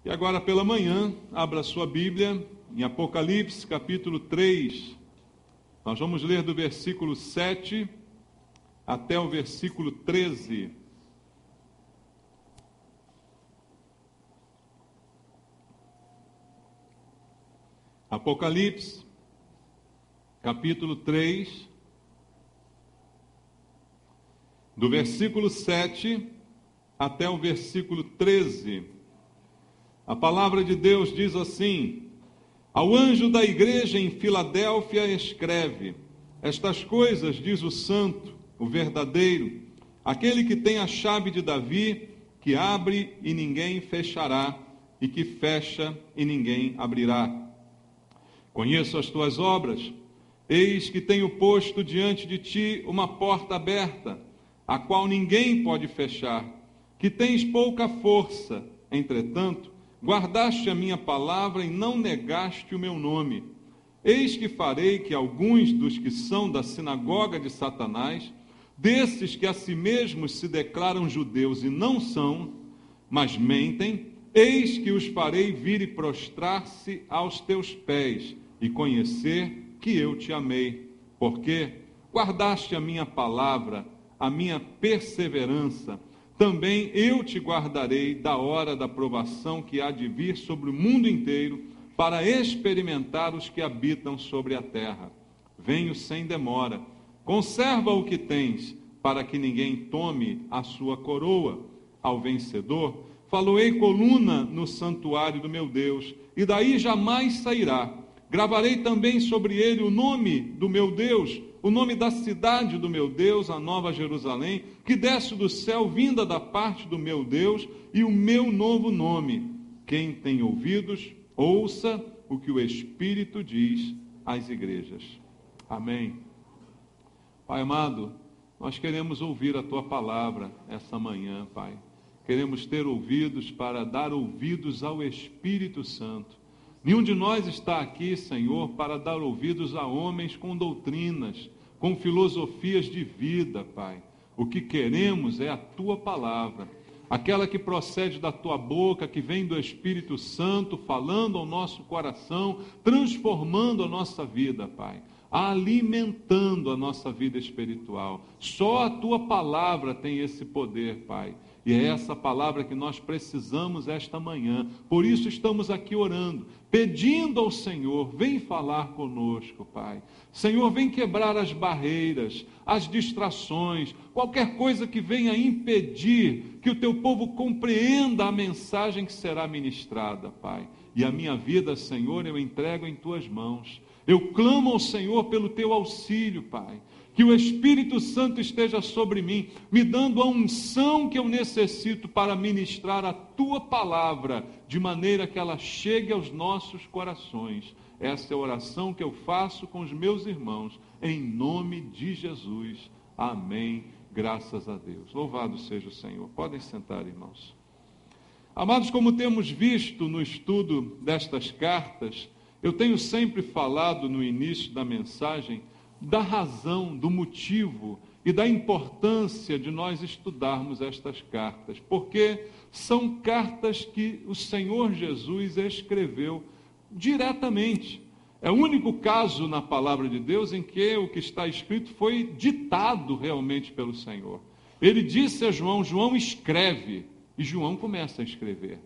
E agora pela manhã, abra sua Bíblia em Apocalipse, capítulo 3. Nós vamos ler do versículo 7 até o versículo 13. Apocalipse, capítulo 3, do versículo 7 até o versículo 13. A palavra de Deus diz assim: ao anjo da igreja em Filadélfia escreve: estas coisas diz o santo, o verdadeiro, aquele que tem a chave de Davi, que abre e ninguém fechará, e que fecha e ninguém abrirá. Conheço as tuas obras, eis que tenho posto diante de ti uma porta aberta, a qual ninguém pode fechar, que tens pouca força, entretanto, guardaste a minha palavra e não negaste o meu nome. Eis que farei que alguns dos que são da sinagoga de Satanás, desses que a si mesmos se declaram judeus e não são, mas mentem, eis que os farei vir e prostrar-se aos teus pés e conhecer que eu te amei, porque guardaste a minha palavra, a minha perseverança. Também eu te guardarei da hora da provação que há de vir sobre o mundo inteiro, para experimentar os que habitam sobre a terra. Venho sem demora. Conserva o que tens, para que ninguém tome a sua coroa. Ao vencedor, faloei coluna no santuário do meu Deus, e daí jamais sairá. Gravarei também sobre ele o nome do meu Deus, o nome da cidade do meu Deus, a Nova Jerusalém, que desce do céu, vinda da parte do meu Deus, e o meu novo nome. Quem tem ouvidos, ouça o que o Espírito diz às igrejas. Amém. Pai amado, nós queremos ouvir a Tua palavra essa manhã, Pai. Queremos ter ouvidos para dar ouvidos ao Espírito Santo. Nenhum de nós está aqui, Senhor, para dar ouvidos a homens com doutrinas, com filosofias de vida, Pai. O que queremos é a Tua palavra, aquela que procede da Tua boca, que vem do Espírito Santo, falando ao nosso coração, transformando a nossa vida, Pai, alimentando a nossa vida espiritual. Só a Tua palavra tem esse poder, Pai. E é essa palavra que nós precisamos esta manhã. Por isso estamos aqui orando, pedindo ao Senhor, vem falar conosco, Pai. Senhor, vem quebrar as barreiras, as distrações, qualquer coisa que venha impedir que o Teu povo compreenda a mensagem que será ministrada, Pai. E a minha vida, Senhor, eu entrego em Tuas mãos. Eu clamo ao Senhor pelo Teu auxílio, Pai. Que o Espírito Santo esteja sobre mim, me dando a unção que eu necessito para ministrar a Tua palavra, de maneira que ela chegue aos nossos corações. Essa é a oração que eu faço com os meus irmãos, em nome de Jesus. Amém. Graças a Deus. Louvado seja o Senhor. Podem sentar, irmãos. Amados, como temos visto no estudo destas cartas, eu tenho sempre falado no início da mensagem da razão, do motivo e da importância de nós estudarmos estas cartas, porque são cartas que o Senhor Jesus escreveu diretamente. É o único caso na palavra de Deus em que o que está escrito foi ditado realmente pelo Senhor. Ele disse a João: João, escreve, e João começa a escrever.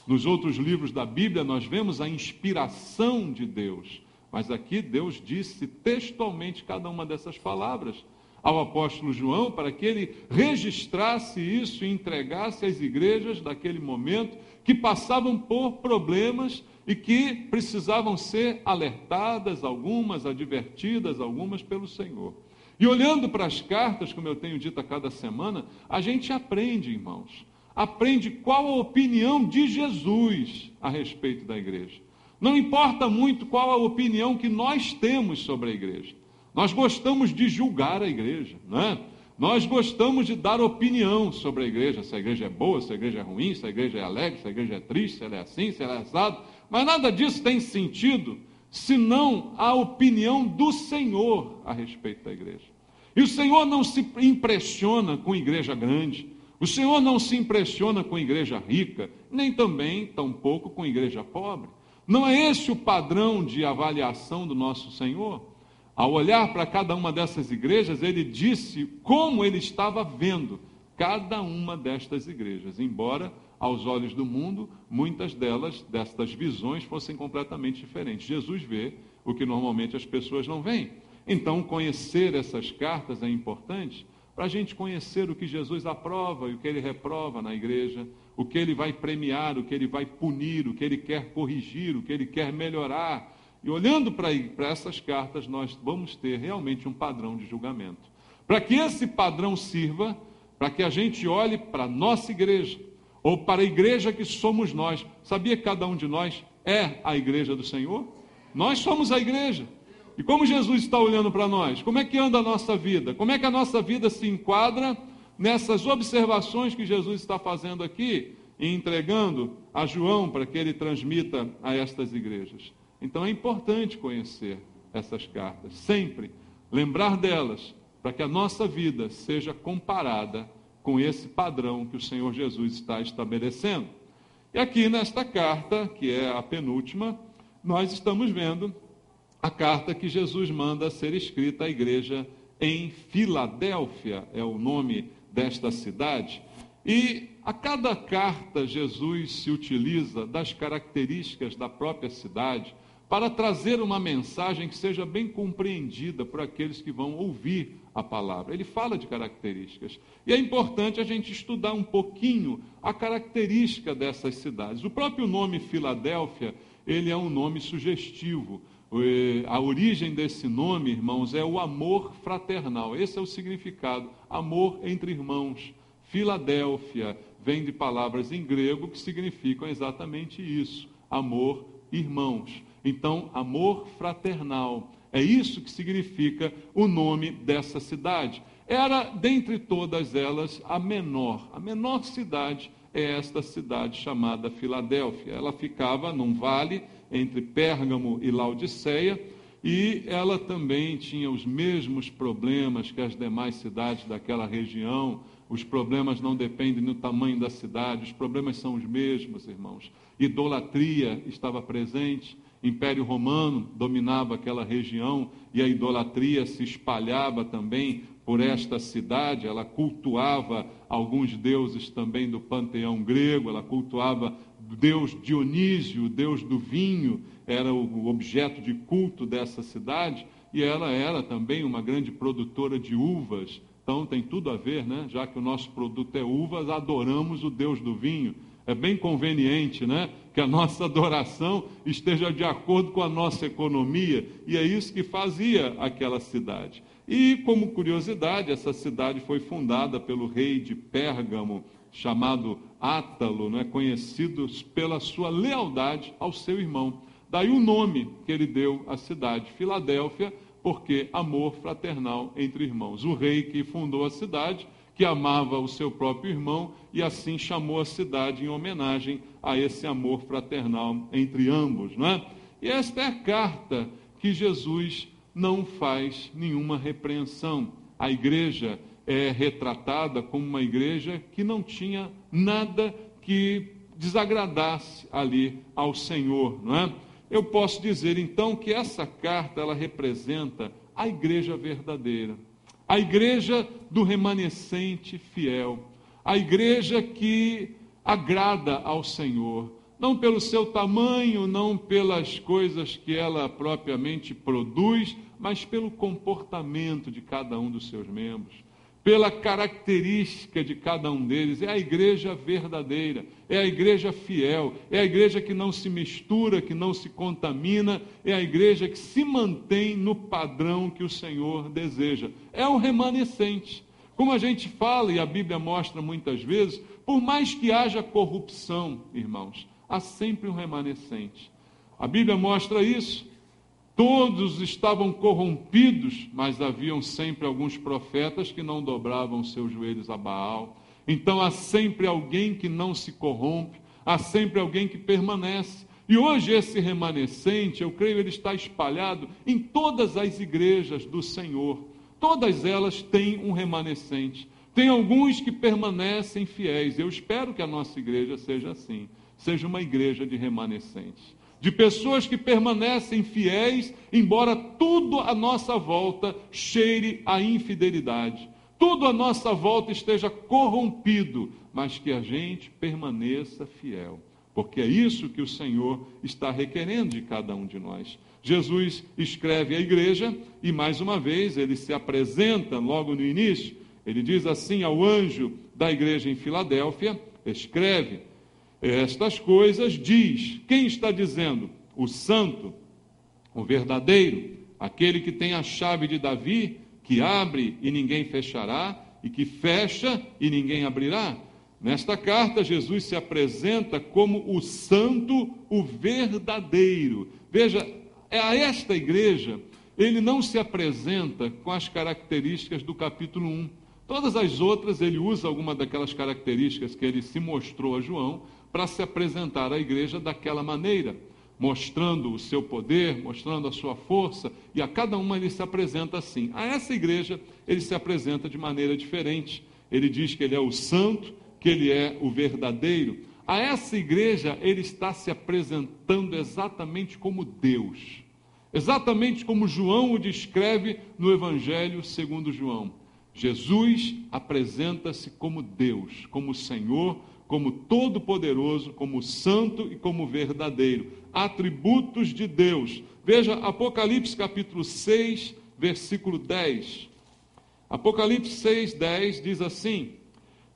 Nos outros livros da Bíblia nós vemos a inspiração de Deus, mas aqui Deus disse textualmente cada uma dessas palavras ao apóstolo João, para que ele registrasse isso e entregasse às igrejas daquele momento, que passavam por problemas e que precisavam ser alertadas, algumas advertidas, algumas pelo Senhor. E olhando para as cartas, como eu tenho dito a cada semana, a gente aprende, irmãos, aprende qual a opinião de Jesus a respeito da igreja. Não importa muito qual a opinião que nós temos sobre a igreja. Nós gostamos de julgar a igreja, não é? Nós gostamos de dar opinião sobre a igreja, se a igreja é boa, se a igreja é ruim, se a igreja é alegre, se a igreja é triste, se ela é assim, se ela é assado. Mas nada disso tem sentido, senão a opinião do Senhor a respeito da igreja. E o Senhor não se impressiona com igreja grande, O Senhor não se impressiona com igreja rica, nem também, tampouco, com igreja pobre. Não é esse o padrão de avaliação do nosso Senhor? Ao olhar para cada uma dessas igrejas, ele disse como ele estava vendo cada uma destas igrejas, embora aos olhos do mundo, muitas delas, destas visões, fossem completamente diferentes. Jesus vê o que normalmente as pessoas não veem. Então, conhecer essas cartas é importante para a gente conhecer o que Jesus aprova e o que ele reprova na igreja, o que ele vai premiar, o que ele vai punir, o que ele quer corrigir, o que ele quer melhorar. E olhando para essas cartas, nós vamos ter realmente um padrão de julgamento. Para que esse padrão sirva, para que a gente olhe para a nossa igreja, ou para a igreja que somos nós. Sabia que cada um de nós é a igreja do Senhor? Nós somos a igreja. E como Jesus está olhando para nós? Como é que anda a nossa vida? Como é que a nossa vida se enquadra nessas observações que Jesus está fazendo aqui e entregando a João para que ele transmita a estas igrejas? Então é importante conhecer essas cartas, sempre lembrar delas, para que a nossa vida seja comparada com esse padrão que o Senhor Jesus está estabelecendo. E aqui nesta carta, que é a penúltima, nós estamos vendo a carta que Jesus manda ser escrita à igreja em Filadélfia, é o nome desta cidade. E a cada carta Jesus se utiliza das características da própria cidade para trazer uma mensagem que seja bem compreendida por aqueles que vão ouvir a palavra. Ele fala de características. E é importante a gente estudar um pouquinho a característica dessas cidades. O próprio nome Filadélfia, ele é um nome sugestivo. A origem desse nome, irmãos, é o amor fraternal. Esse é o significado, amor entre irmãos. Filadélfia vem de palavras em grego que significam exatamente isso, amor, irmãos. Então, amor fraternal, é isso que significa o nome dessa cidade. Era, dentre todas elas, a menor cidade é esta cidade chamada Filadélfia. Ela ficava num vale entre Pérgamo e Laodiceia, e ela também tinha os mesmos problemas que as demais cidades daquela região. Os problemas não dependem do tamanho da cidade, os problemas são os mesmos, irmãos. Idolatria estava presente, Império Romano dominava aquela região e a idolatria se espalhava também por esta cidade. Ela cultuava alguns deuses também do panteão grego, ela cultuava o deus Dionísio, o deus do vinho, era o objeto de culto dessa cidade, e ela era também uma grande produtora de uvas. Então tem tudo a ver, né? Já que o nosso produto é uvas, adoramos o Deus do vinho. É bem conveniente, né? Que a nossa adoração esteja de acordo com a nossa economia, e é isso que fazia aquela cidade. E, como curiosidade, essa cidade foi fundada pelo rei de Pérgamo, chamado Átalo, né? Conhecido pela sua lealdade ao seu irmão. Daí o nome que ele deu à cidade, Filadélfia, porque amor fraternal entre irmãos. O rei que fundou a cidade, que amava o seu próprio irmão, e assim chamou a cidade em homenagem a esse amor fraternal entre ambos, não é? E esta é a carta que Jesus não faz nenhuma repreensão. A igreja é retratada como uma igreja que não tinha nada que desagradasse ali ao Senhor, não é? Eu posso dizer então que essa carta ela representa a igreja verdadeira, a igreja do remanescente fiel, a igreja que agrada ao Senhor, não pelo seu tamanho, não pelas coisas que ela propriamente produz, mas pelo comportamento de cada um dos seus membros, pela característica de cada um deles. É a igreja verdadeira, é a igreja fiel, é a igreja que não se mistura, que não se contamina, é a igreja que se mantém no padrão que o Senhor deseja. É o remanescente. Como a gente fala, e a Bíblia mostra muitas vezes, por mais que haja corrupção, irmãos, há sempre um remanescente. A Bíblia mostra isso. Todos estavam corrompidos, mas haviam sempre alguns profetas que não dobravam seus joelhos a Baal. Então há sempre alguém que não se corrompe, há sempre alguém que permanece. E hoje esse remanescente, eu creio, ele está espalhado em todas as igrejas do Senhor. Todas elas têm um remanescente. Tem alguns que permanecem fiéis. Eu espero que a nossa igreja seja assim. Seja uma igreja de remanescentes. De pessoas que permanecem fiéis, embora tudo à nossa volta cheire a infidelidade. Tudo à nossa volta esteja corrompido, mas que a gente permaneça fiel. Porque é isso que o Senhor está requerendo de cada um de nós. Jesus escreve à igreja e, mais uma vez, ele se apresenta logo no início. Ele diz assim ao anjo da igreja em Filadélfia, escreve estas coisas, diz. Quem está dizendo? O santo, o verdadeiro, aquele que tem a chave de Davi, que abre e ninguém fechará, e que fecha e ninguém abrirá. Nesta carta, Jesus se apresenta como o santo, o verdadeiro. Veja, a esta igreja, ele não se apresenta com as características do capítulo 1. Todas as outras, ele usa alguma daquelas características que ele se mostrou a João para se apresentar à igreja daquela maneira, mostrando o seu poder, mostrando a sua força, e a cada uma ele se apresenta assim. A essa igreja, ele se apresenta de maneira diferente. Ele diz que ele é o santo, que ele é o verdadeiro. A essa igreja, ele está se apresentando exatamente como Deus. Exatamente como João o descreve no Evangelho segundo João. Jesus apresenta-se como Deus, como Senhor, como Todo-Poderoso, como Santo e como verdadeiro. Atributos de Deus. Veja Apocalipse capítulo 6, versículo 10. Apocalipse 6, 10 diz assim: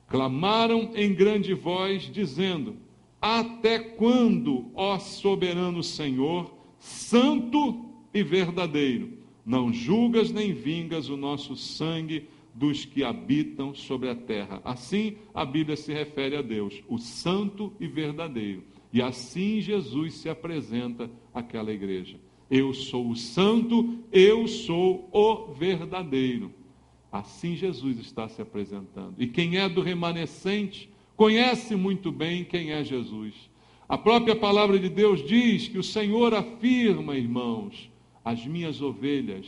clamaram em grande voz, dizendo: até quando, ó soberano Senhor, santo e verdadeiro, não julgas nem vingas o nosso sangue dos que habitam sobre a terra? Assim a Bíblia se refere a Deus, o santo e verdadeiro. E assim Jesus se apresenta àquela igreja. Eu sou o santo, eu sou o verdadeiro. Assim Jesus está se apresentando. E quem é do remanescente conhece muito bem quem é Jesus. A própria palavra de Deus diz que o Senhor afirma, irmãos, as minhas ovelhas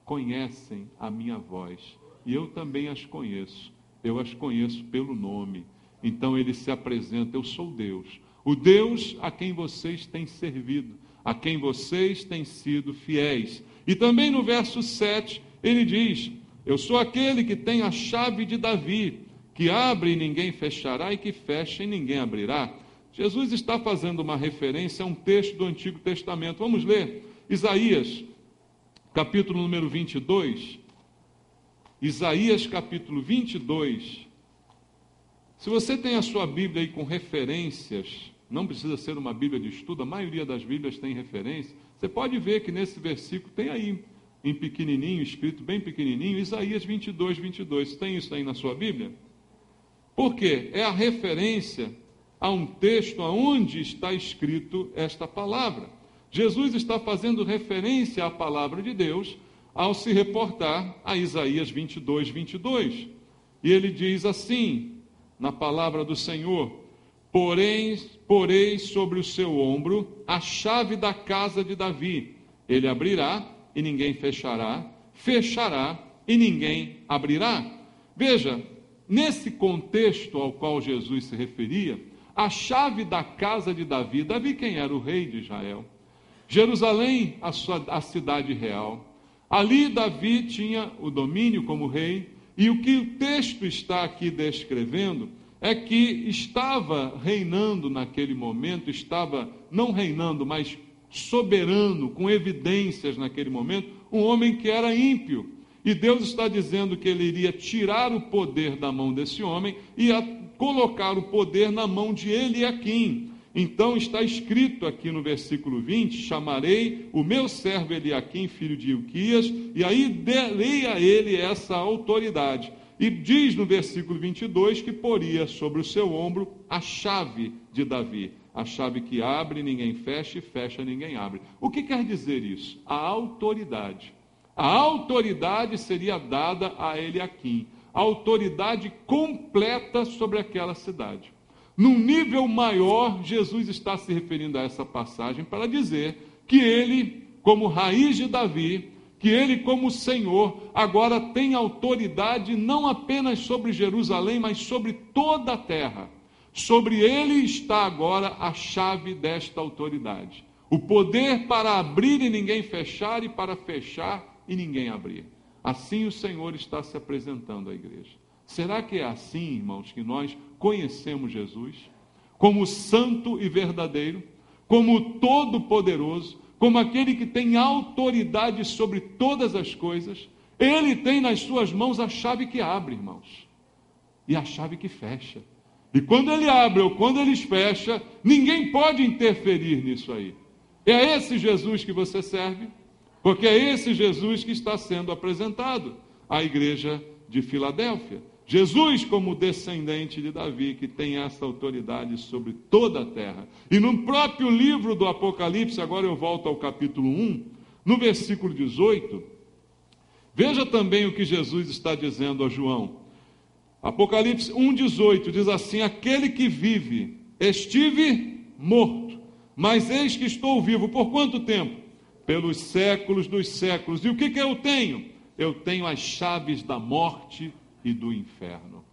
conhecem a minha voz. E eu também as conheço. Eu as conheço pelo nome. Então ele se apresenta: eu sou Deus. O Deus a quem vocês têm servido, a quem vocês têm sido fiéis. E também no verso 7, ele diz: eu sou aquele que tem a chave de Davi, que abre e ninguém fechará, e que fecha e ninguém abrirá. Jesus está fazendo uma referência a um texto do Antigo Testamento. Vamos ler Isaías, capítulo número 22. Isaías, capítulo 22. Se você tem a sua Bíblia aí com referências, não precisa ser uma Bíblia de estudo, a maioria das Bíblias tem referência. Você pode ver que nesse versículo tem aí, em pequenininho, escrito bem pequenininho, Isaías 22, 22. Tem isso aí na sua Bíblia? Por quê? É a referência a um texto onde está escrito esta palavra. Jesus está fazendo referência à palavra de Deus ao se reportar a Isaías 22, 22. E ele diz assim, na palavra do Senhor: porei sobre o seu ombro a chave da casa de Davi. Ele abrirá e ninguém fechará, fechará e ninguém abrirá. Veja, nesse contexto ao qual Jesus se referia, a chave da casa de Davi, Davi quem era o rei de Israel, Jerusalém, a cidade real, ali Davi tinha o domínio como rei, e o que o texto está aqui descrevendo é que estava reinando naquele momento, estava não reinando, mas soberano, com evidências naquele momento, um homem que era ímpio. E Deus está dizendo que ele iria tirar o poder da mão desse homem e colocar o poder na mão de Eliaquim. Então está escrito aqui no versículo 20, chamarei o meu servo Eliaquim, filho de Ilquias, e aí dei a ele essa autoridade. E diz no versículo 22 que poria sobre o seu ombro a chave de Davi. A chave que abre, ninguém fecha, e fecha, ninguém abre. O que quer dizer isso? A autoridade. A autoridade seria dada a Eliaquim. A autoridade completa sobre aquela cidade. Num nível maior, Jesus está se referindo a essa passagem para dizer que ele, como raiz de Davi, que ele, como Senhor, agora tem autoridade não apenas sobre Jerusalém, mas sobre toda a terra. Sobre ele está agora a chave desta autoridade. O poder para abrir e ninguém fechar, e para fechar e ninguém abrir. Assim o Senhor está se apresentando à igreja. Será que é assim, irmãos, que nós conhecemos Jesus? Como santo e verdadeiro, como todo-poderoso, como aquele que tem autoridade sobre todas as coisas. Ele tem nas suas mãos a chave que abre, irmãos, e a chave que fecha. E quando ele abre ou quando ele fecha, ninguém pode interferir nisso aí. É esse Jesus que você serve? Porque é esse Jesus que está sendo apresentado à igreja de Filadélfia. Jesus como descendente de Davi, que tem essa autoridade sobre toda a terra. E no próprio livro do Apocalipse, agora eu volto ao capítulo 1, no versículo 18, veja também o que Jesus está dizendo a João. Apocalipse 1,18 diz assim: aquele que vive, estive morto, mas eis que estou vivo. Por quanto tempo? Pelos séculos dos séculos. E o que eu tenho? Eu tenho as chaves da morte e do inferno.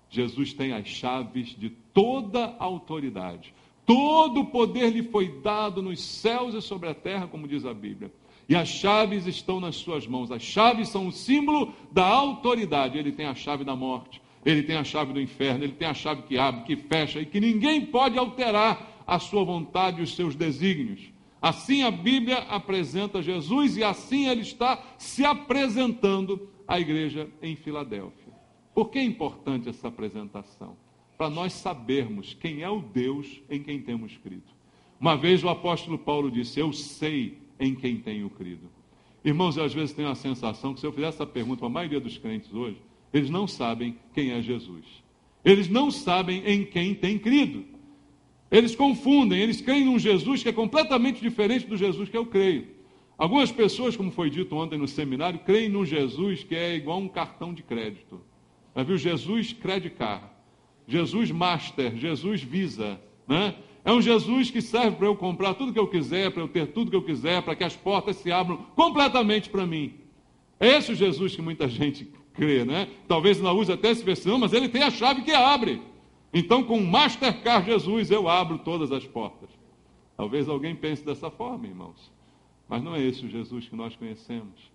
Jesus tem as chaves de toda a autoridade. Todo o poder lhe foi dado nos céus e sobre a terra, como diz a Bíblia. E as chaves estão nas suas mãos. As chaves são o símbolo da autoridade. Ele tem a chave da morte, ele tem a chave do inferno, ele tem a chave que abre, que fecha, e que ninguém pode alterar a sua vontade e os seus desígnios. Assim a Bíblia apresenta Jesus, e assim ele está se apresentando à igreja em Filadélfia. Por que é importante essa apresentação? Para nós sabermos quem é o Deus em quem temos crido. Uma vez o apóstolo Paulo disse: eu sei em quem tenho crido. Irmãos, eu às vezes tenho a sensação que se eu fizer essa pergunta para a maioria dos crentes hoje, eles não sabem quem é Jesus. Eles não sabem em quem têm crido. Eles confundem, eles creem num Jesus que é completamente diferente do Jesus que eu creio. Algumas pessoas, como foi dito ontem no seminário, creem num Jesus que é igual a um cartão de crédito. Já viu? Jesus Credit Card, Jesus Master, Jesus Visa, né? É um Jesus que serve para eu comprar tudo que eu quiser, para eu ter tudo que eu quiser, para que as portas se abram completamente para mim. É esse o Jesus que muita gente crê, né? Talvez não use até esse versículo, mas ele tem a chave que abre. Então, com o Mastercard Jesus, eu abro todas as portas. Talvez alguém pense dessa forma, irmãos. Mas não é esse o Jesus que nós conhecemos.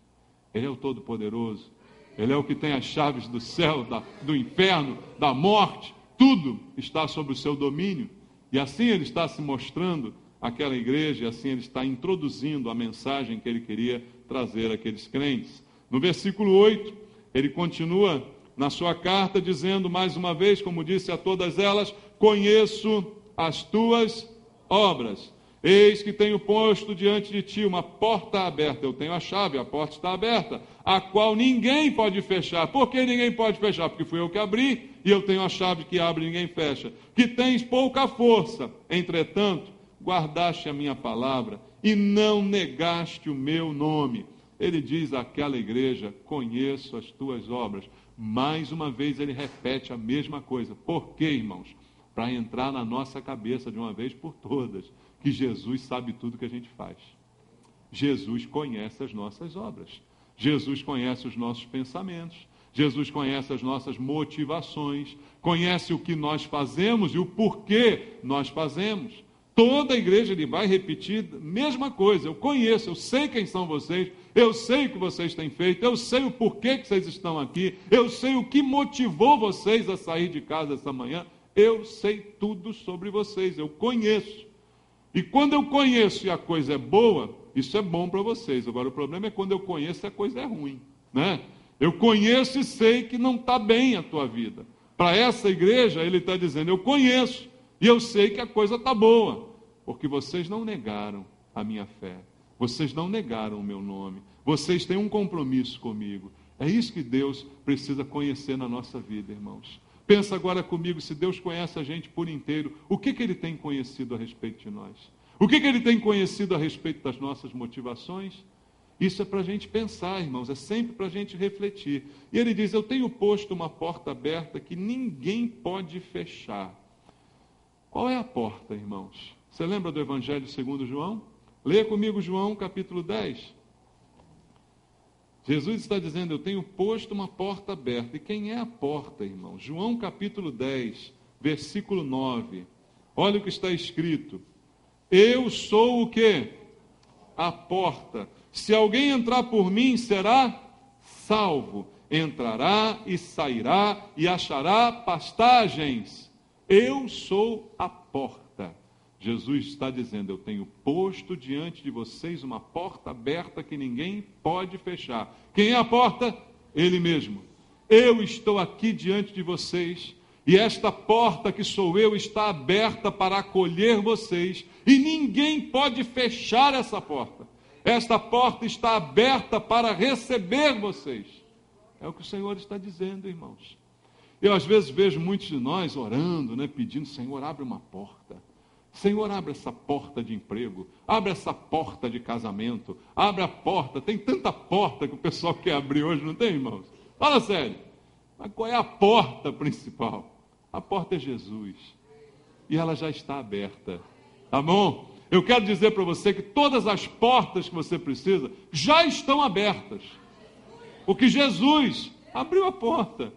Ele é o Todo-Poderoso. Ele é o que tem as chaves do céu, do inferno, da morte. Tudo está sob o seu domínio. E assim ele está se mostrando àquela igreja, e assim ele está introduzindo a mensagem que ele queria trazer àqueles crentes. No versículo 8, ele continua na sua carta dizendo mais uma vez, como disse a todas elas: conheço as tuas obras. Eis que tenho posto diante de ti uma porta aberta. Eu tenho a chave, a porta está aberta, a qual ninguém pode fechar. Por que ninguém pode fechar? Porque fui eu que abri, e eu tenho a chave que abre e ninguém fecha. Que tens pouca força, entretanto, guardaste a minha palavra e não negaste o meu nome. Ele diz àquela igreja: conheço as tuas obras. Mais uma vez ele repete a mesma coisa. Por quê, irmãos? Para entrar na nossa cabeça de uma vez por todas, que Jesus sabe tudo que a gente faz. Jesus conhece as nossas obras. Jesus conhece os nossos pensamentos. Jesus conhece as nossas motivações. Conhece o que nós fazemos e o porquê nós fazemos. Toda a igreja ele vai repetir a mesma coisa. Eu conheço, eu sei quem são vocês, eu sei o que vocês têm feito, eu sei o porquê que vocês estão aqui, eu sei o que motivou vocês a sair de casa essa manhã. Eu sei tudo sobre vocês, eu conheço. E quando eu conheço e a coisa é boa, isso é bom para vocês. Agora, o problema é quando eu conheço e a coisa é ruim, né? Eu conheço e sei que não está bem a tua vida. Para essa igreja, ele está dizendo: eu conheço e eu sei que a coisa está boa, porque vocês não negaram a minha fé, vocês não negaram o meu nome, vocês têm um compromisso comigo. É isso que Deus precisa conhecer na nossa vida, irmãos. Pensa agora comigo, se Deus conhece a gente por inteiro, o que Ele tem conhecido a respeito de nós? O que Ele tem conhecido a respeito das nossas motivações? Isso é para a gente pensar, irmãos, é sempre para a gente refletir. E ele diz: eu tenho posto uma porta aberta que ninguém pode fechar. Qual é a porta, irmãos? Você lembra do Evangelho segundo João? Leia comigo João capítulo 10. Jesus está dizendo, eu tenho posto uma porta aberta. E quem é a porta, irmão? João capítulo 10, versículo 9. Olha o que está escrito. Eu sou o quê? A porta. Se alguém entrar por mim, será salvo. Entrará e sairá e achará pastagens. Eu sou a porta. Jesus está dizendo, eu tenho posto diante de vocês uma porta aberta que ninguém pode fechar. Quem é a porta? Ele mesmo. Eu estou aqui diante de vocês e esta porta que sou eu está aberta para acolher vocês e ninguém pode fechar essa porta. Esta porta está aberta para receber vocês. É o que o Senhor está dizendo, irmãos. Eu às vezes vejo muitos de nós orando, pedindo, Senhor, abre uma porta. Senhor, abre essa porta de emprego, abre essa porta de casamento, abre a porta. Tem tanta porta que o pessoal quer abrir hoje, não tem, irmãos? Fala sério. Mas qual é a porta principal? A porta é Jesus. E ela já está aberta. Tá bom? Eu quero dizer para você que todas as portas que você precisa já estão abertas. Porque Jesus abriu a porta.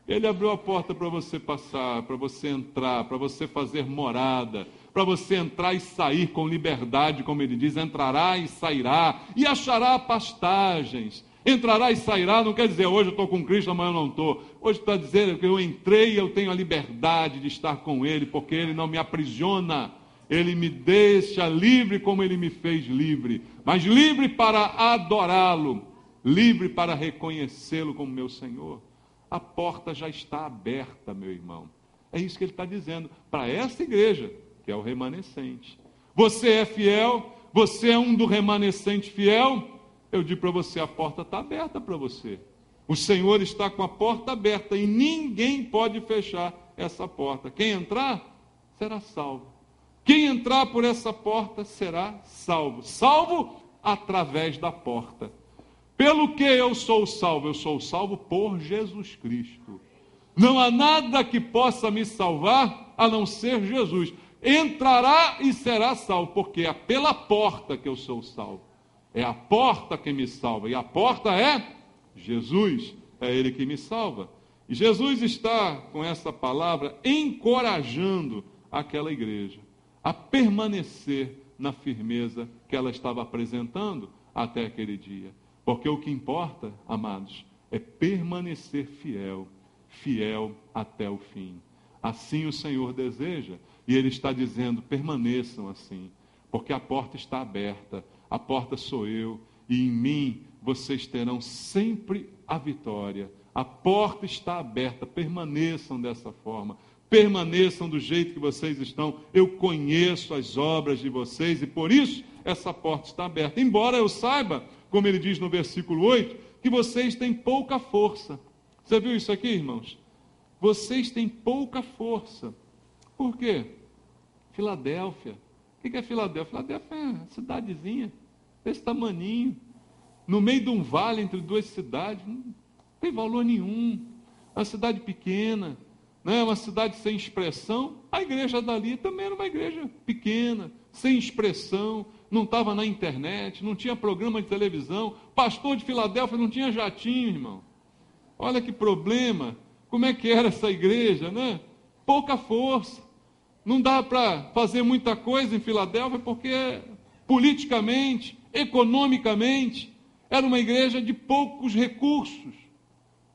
Ele abriu a porta para você passar, para você entrar, para você fazer morada, para você entrar e sair com liberdade, como ele diz, entrará e sairá, e achará pastagens. Entrará e sairá não quer dizer, hoje eu estou com Cristo, amanhã eu não estou. Hoje está dizendo que eu entrei e eu tenho a liberdade de estar com Ele, porque Ele não me aprisiona. Ele me deixa livre como Ele me fez livre, mas livre para adorá-lo, livre para reconhecê-lo como meu Senhor. A porta já está aberta, meu irmão. É isso que ele está dizendo para essa igreja, que é o remanescente. Você é fiel? Você é um do remanescente fiel? Eu digo para você, a porta está aberta para você. O Senhor está com a porta aberta e ninguém pode fechar essa porta. Quem entrar, será salvo. Quem entrar por essa porta será salvo. Salvo através da porta. Pelo que eu sou salvo? Eu sou salvo por Jesus Cristo. Não há nada que possa me salvar a não ser Jesus. Entrará e será salvo, porque é pela porta que eu sou salvo. É a porta que me salva, e a porta é Jesus, é Ele que me salva. E Jesus está, com essa palavra, encorajando aquela igreja a permanecer na firmeza que ela estava apresentando até aquele dia. Porque o que importa, amados, é permanecer fiel, fiel até o fim. Assim o Senhor deseja, e Ele está dizendo, permaneçam assim, porque a porta está aberta. A porta sou eu, e em mim vocês terão sempre a vitória. A porta está aberta, permaneçam dessa forma, permaneçam do jeito que vocês estão. Eu conheço as obras de vocês e por isso essa porta está aberta. Embora eu saiba, como ele diz no versículo 8, que vocês têm pouca força. Você viu isso aqui, irmãos? Vocês têm pouca força. Por quê? Filadélfia. O que é Filadélfia? Filadélfia é uma cidadezinha desse tamaninho, no meio de um vale entre duas cidades, não tem valor nenhum, é uma cidade pequena, uma cidade sem expressão. A igreja dali também era uma igreja pequena, sem expressão, não estava na internet, não tinha programa de televisão, pastor de Filadélfia não tinha jatinho, irmão. Olha que problema, como é que era essa igreja, Pouca força, não dá para fazer muita coisa em Filadélfia, porque politicamente, economicamente, era uma igreja de poucos recursos,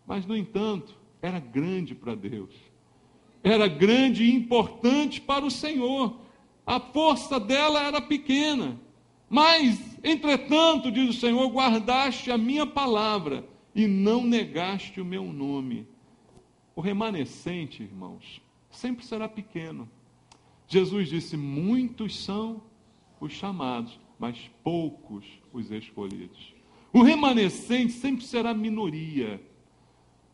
mas, no entanto, era grande para Deus, era grande e importante para o Senhor. A força dela era pequena, mas, entretanto, diz o Senhor, guardaste a minha palavra e não negaste o meu nome. O remanescente, irmãos, sempre será pequeno. Jesus disse, muitos são os chamados, mas poucos os escolhidos. O remanescente sempre será minoria.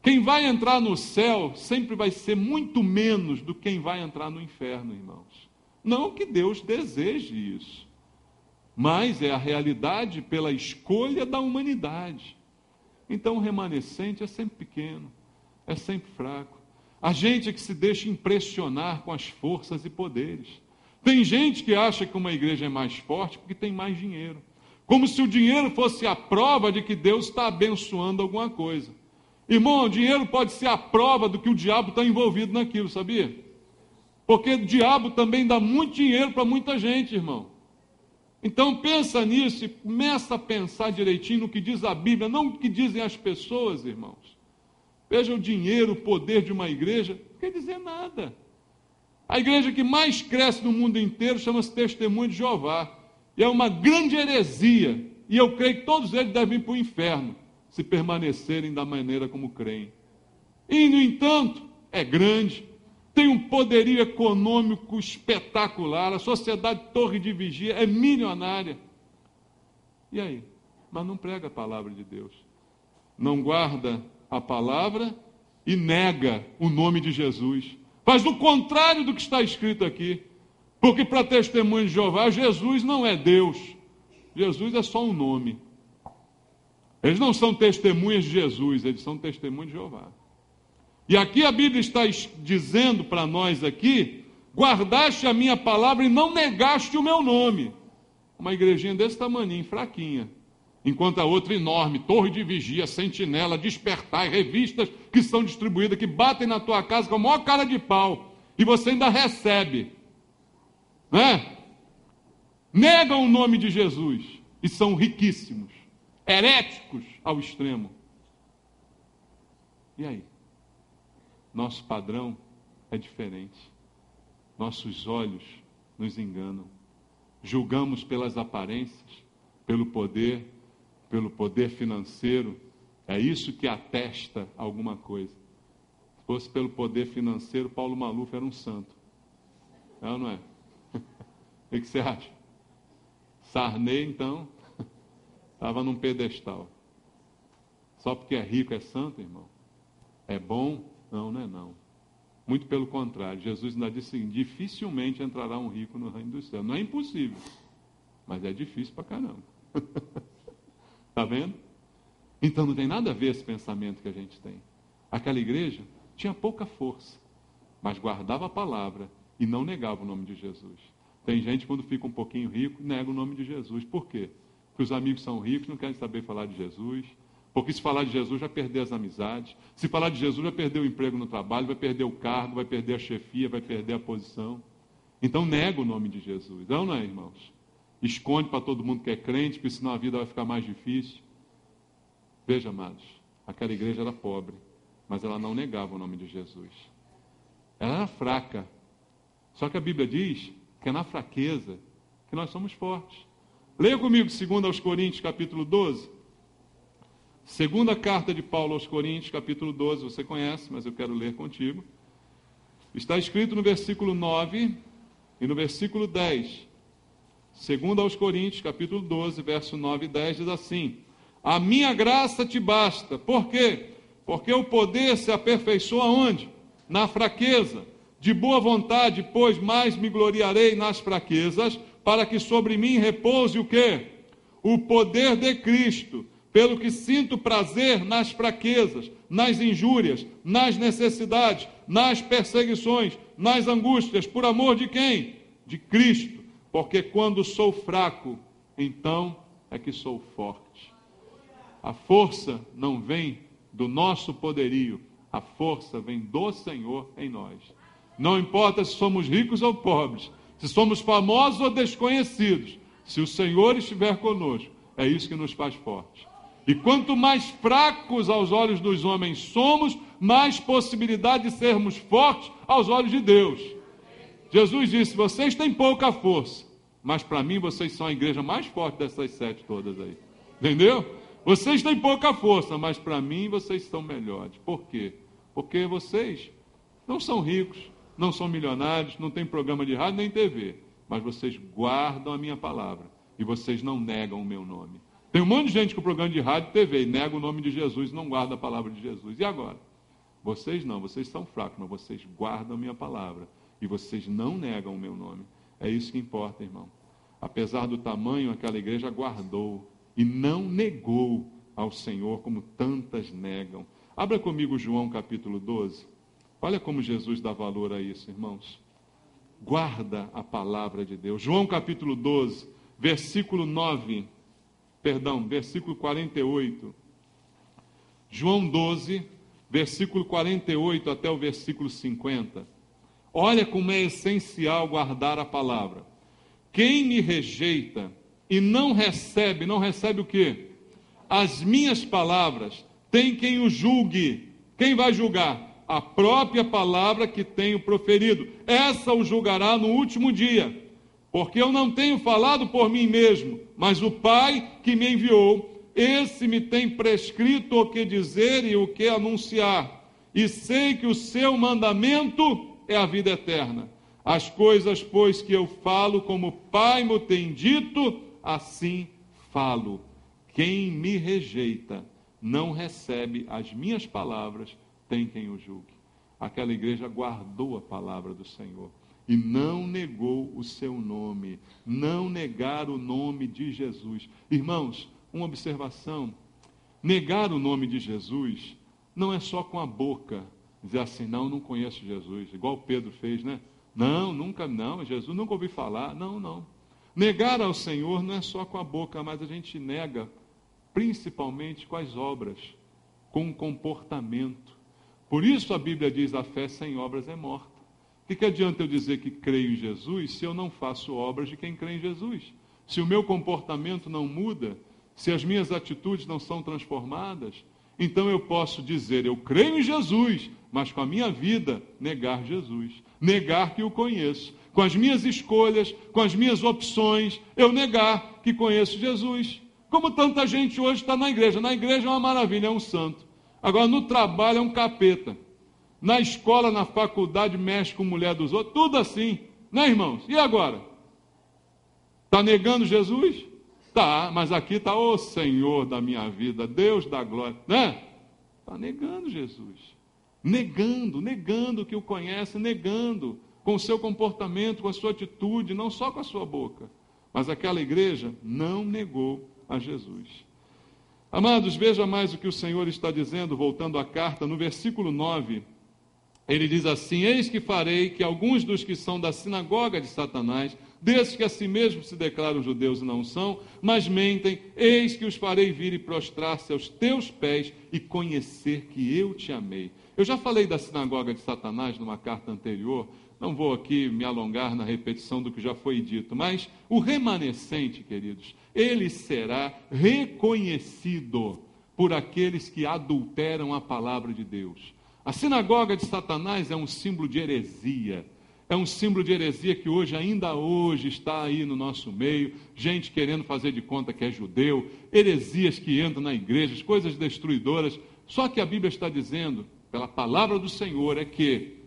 Quem vai entrar no céu sempre vai ser muito menos do que quem vai entrar no inferno, irmãos. Não que Deus deseje isso, mas é a realidade pela escolha da humanidade. Então o remanescente é sempre pequeno, é sempre fraco. A gente é que se deixa impressionar com as forças e poderes. Tem gente que acha que uma igreja é mais forte porque tem mais dinheiro. Como se o dinheiro fosse a prova de que Deus está abençoando alguma coisa. Irmão, o dinheiro pode ser a prova do que o diabo está envolvido naquilo, sabia? Porque o diabo também dá muito dinheiro para muita gente, irmão. Então pensa nisso e começa a pensar direitinho no que diz a Bíblia, não o que dizem as pessoas, irmãos. Veja o dinheiro, o poder de uma igreja, não quer dizer nada. A igreja que mais cresce no mundo inteiro chama-se Testemunho de Jeová. E é uma grande heresia. E eu creio que todos eles devem ir para o inferno, se permanecerem da maneira como creem. E, no entanto, é grande, tem um poderio econômico espetacular, a sociedade Torre de Vigia é milionária. E aí? Mas não prega a palavra de Deus. Não guarda a palavra e nega o nome de Jesus. Faz o contrário do que está escrito aqui. Porque para Testemunho de Jeová, Jesus não é Deus. Jesus é só um nome. Eles não são testemunhas de Jesus, eles são testemunhos de Jeová. E aqui a Bíblia está dizendo para nós aqui, guardaste a minha palavra e não negaste o meu nome. Uma igrejinha desse tamaninho, fraquinha. Enquanto a outra enorme, Torre de Vigia, Sentinela, Despertar, revistas que são distribuídas, que batem na tua casa com a maior cara de pau. E você ainda recebe. Né? Negam o nome de Jesus e são riquíssimos, heréticos ao extremo. E aí? Nosso padrão é diferente. Nossos olhos nos enganam. Julgamos pelas aparências, pelo poder financeiro. É isso que atesta alguma coisa. Se fosse pelo poder financeiro, Paulo Maluf era um santo. É ou não é? O que você acha? Sarney, então, estava num pedestal. Só porque é rico é santo, irmão? É bom? Não, não é não. Muito pelo contrário. Jesus ainda disse assim, dificilmente entrará um rico no reino dos céus. Não é impossível, mas é difícil pra caramba. Está vendo? Então não tem nada a ver esse pensamento que a gente tem. Aquela igreja tinha pouca força, mas guardava a palavra e não negava o nome de Jesus. Tem gente, quando fica um pouquinho rico, nega o nome de Jesus. Por quê? Porque os amigos são ricos, não querem saber falar de Jesus. Porque se falar de Jesus, vai perder as amizades. Se falar de Jesus, vai perder o emprego no trabalho, vai perder o cargo, vai perder a chefia, vai perder a posição. Então nega o nome de Jesus. Não é, irmãos? Esconde para todo mundo que é crente, porque senão a vida vai ficar mais difícil. Veja, amados, aquela igreja era pobre, mas ela não negava o nome de Jesus. Ela era fraca. Só que a Bíblia diz que é na fraqueza que nós somos fortes. Leia comigo 2 Coríntios, capítulo 12. Segunda carta de Paulo aos Coríntios, capítulo 12, você conhece, mas eu quero ler contigo. Está escrito no versículo 9 e no versículo 10. Segundo aos Coríntios, capítulo 12, verso 9 e 10, diz assim: a minha graça te basta. Por quê? Porque o poder se aperfeiçoa onde? Na fraqueza. De boa vontade, pois mais me gloriarei nas fraquezas, para que sobre mim repouse o quê? O poder de Cristo. Pelo que sinto prazer nas fraquezas, nas injúrias, nas necessidades, nas perseguições, nas angústias, por amor de quem? De Cristo. Porque quando sou fraco, então é que sou forte. A força não vem do nosso poderio, a força vem do Senhor em nós. Não importa se somos ricos ou pobres, se somos famosos ou desconhecidos, se o Senhor estiver conosco, é isso que nos faz fortes. E quanto mais fracos aos olhos dos homens somos, mais possibilidade de sermos fortes aos olhos de Deus. Jesus disse, vocês têm pouca força, mas para mim vocês são a igreja mais forte dessas 7 todas aí. Entendeu? Vocês têm pouca força, mas para mim vocês são melhores. Por quê? Porque vocês não são ricos, não são milionários, não tem programa de rádio nem TV, mas vocês guardam a minha palavra e vocês não negam o meu nome. Tem um monte de gente com programa de rádio e TV e nega o nome de Jesus e não guarda a palavra de Jesus. E agora? Vocês não, vocês são fracos, mas vocês guardam a minha palavra e vocês não negam o meu nome. É isso que importa, irmão. Apesar do tamanho, aquela igreja guardou e não negou ao Senhor como tantas negam. Abra comigo João capítulo 12. Olha como Jesus dá valor a isso, irmãos. Guarda a palavra de Deus. João capítulo 12, versículo 9. versículo 48. João 12, versículo 48 até o versículo 50. Olha como é essencial guardar a palavra. Quem me rejeita e não recebe o quê? As minhas palavras, tem quem o julgue. Quem vai julgar? A própria palavra que tenho proferido. Essa o julgará no último dia. Porque eu não tenho falado por mim mesmo, mas o Pai que me enviou, esse me tem prescrito o que dizer e o que anunciar. E sei que o seu mandamento é a vida eterna. As coisas, pois, que eu falo, como o Pai me tem dito, assim falo. Quem me rejeita não recebe as minhas palavras, tem quem o julgue. Aquela igreja guardou a palavra do Senhor e não negou o seu nome, não negar o nome de Jesus. Irmãos, uma observação: negar o nome de Jesus não é só com a boca, dizer assim, não conheço Jesus, igual Pedro fez, né? Jesus nunca ouvi falar. Não. Negar ao Senhor não é só com a boca, mas a gente nega principalmente com as obras, com o comportamento. Por isso a Bíblia diz, a fé sem obras é morta. O que adianta eu dizer que creio em Jesus se eu não faço obras de quem crê em Jesus? Se o meu comportamento não muda, se as minhas atitudes não são transformadas, então eu posso dizer, eu creio em Jesus, mas com a minha vida negar Jesus, negar que o conheço. Com as minhas escolhas, com as minhas opções, eu negar que conheço Jesus. Como tanta gente hoje está na igreja. Na igreja é uma maravilha, é um santo. Agora no trabalho é um capeta. Na escola, na faculdade, mexe com mulher dos outros, tudo assim, né, irmãos? E agora? Está negando Jesus? Tá, mas aqui está o Senhor da minha vida, Deus da glória, né? Está negando Jesus, negando que o conhece, negando com o seu comportamento, com a sua atitude, não só com a sua boca. Mas aquela igreja não negou a Jesus. Amados, veja mais o que o Senhor está dizendo, voltando à carta, no versículo 9, ele diz assim, eis que farei que alguns dos que são da sinagoga de Satanás, desses que a si mesmos se declaram judeus e não são, mas mentem, eis que os farei vir e prostrar-se aos teus pés e conhecer que eu te amei. Eu já falei da sinagoga de Satanás numa carta anterior, não vou aqui me alongar na repetição do que já foi dito, mas o remanescente, queridos, ele será reconhecido por aqueles que adulteram a palavra de Deus. A sinagoga de Satanás é um símbolo de heresia. É um símbolo de heresia que ainda hoje está aí no nosso meio, gente querendo fazer de conta que é judeu, heresias que entram na igreja, coisas destruidoras. Só que a Bíblia está dizendo, pela palavra do Senhor, é que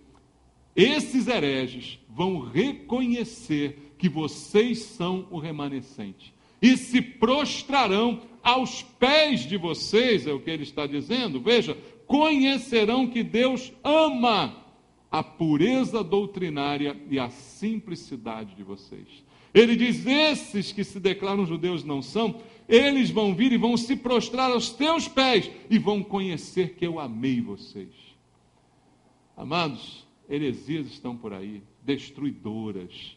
esses hereges vão reconhecer que vocês são o remanescente e se prostrarão aos pés de vocês, é o que ele está dizendo. Veja, conhecerão que Deus ama a pureza doutrinária e a simplicidade de vocês. Ele diz, esses que se declaram judeus não são, eles vão vir e vão se prostrar aos teus pés e vão conhecer que eu amei vocês. Amados, heresias estão por aí, destruidoras,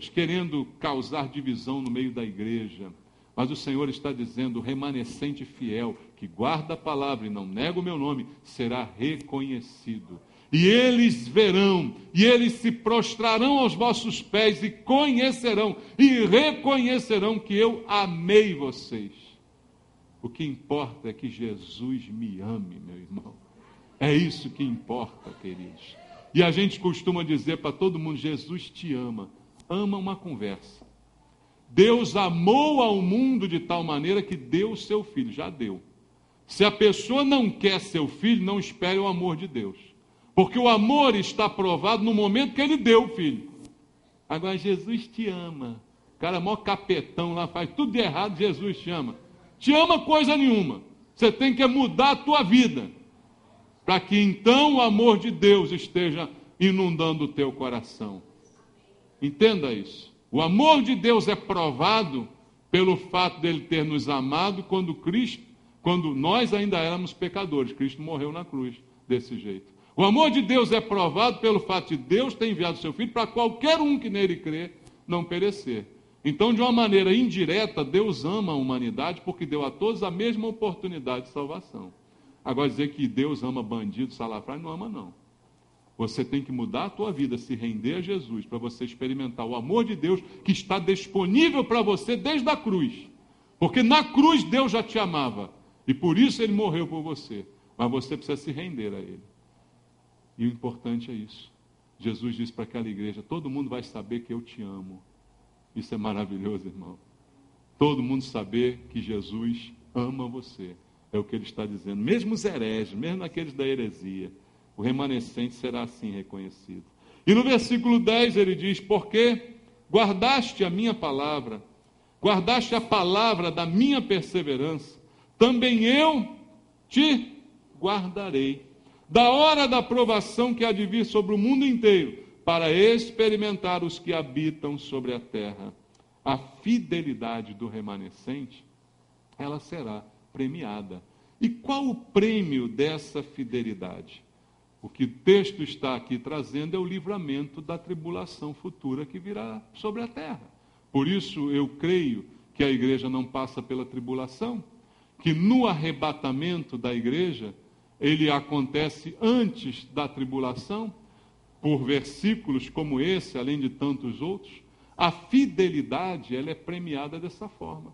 querendo causar divisão no meio da igreja. Mas o Senhor está dizendo, o remanescente fiel, que guarda a palavra e não nega o meu nome, será reconhecido. E eles verão, e eles se prostrarão aos vossos pés e conhecerão, e reconhecerão que eu amei vocês. O que importa é que Jesus me ame, meu irmão. É isso que importa, queridos. E a gente costuma dizer para todo mundo, Jesus te ama. Ama uma conversa. Deus amou ao mundo de tal maneira que deu o seu filho, já deu. Se a pessoa não quer seu filho, não espere o amor de Deus. Porque o amor está provado no momento que ele deu o filho. Agora, Jesus te ama. O cara, mó capetão lá, faz tudo de errado, Jesus te ama. Te ama coisa nenhuma. Você tem que mudar a tua vida. Para que então o amor de Deus esteja inundando o teu coração. Entenda isso. O amor de Deus é provado pelo fato dele ter nos amado quando nós ainda éramos pecadores. Cristo morreu na cruz desse jeito. O amor de Deus é provado pelo fato de Deus ter enviado seu Filho para qualquer um que nele crê não perecer. Então, de uma maneira indireta, Deus ama a humanidade porque deu a todos a mesma oportunidade de salvação. Agora, dizer que Deus ama bandido, salafrário, não ama, não. Você tem que mudar a tua vida, se render a Jesus, para você experimentar o amor de Deus que está disponível para você desde a cruz. Porque na cruz Deus já te amava. E por isso Ele morreu por você. Mas você precisa se render a Ele. E o importante é isso. Jesus disse para aquela igreja, todo mundo vai saber que eu te amo. Isso é maravilhoso, irmão. Todo mundo saber que Jesus ama você. É o que Ele está dizendo. Mesmo os hereges, mesmo aqueles da heresia, o remanescente será assim reconhecido. E no versículo 10 ele diz, porque guardaste a minha palavra, guardaste a palavra da minha perseverança, também eu te guardarei, da hora da provação que há de vir sobre o mundo inteiro, para experimentar os que habitam sobre a terra. A fidelidade do remanescente, ela será premiada. E qual o prêmio dessa fidelidade? O que o texto está aqui trazendo é o livramento da tribulação futura que virá sobre a terra. Por isso eu creio que a igreja não passa pela tribulação, que no arrebatamento da igreja, ele acontece antes da tribulação, por versículos como esse, além de tantos outros. A fidelidade, ela é premiada dessa forma.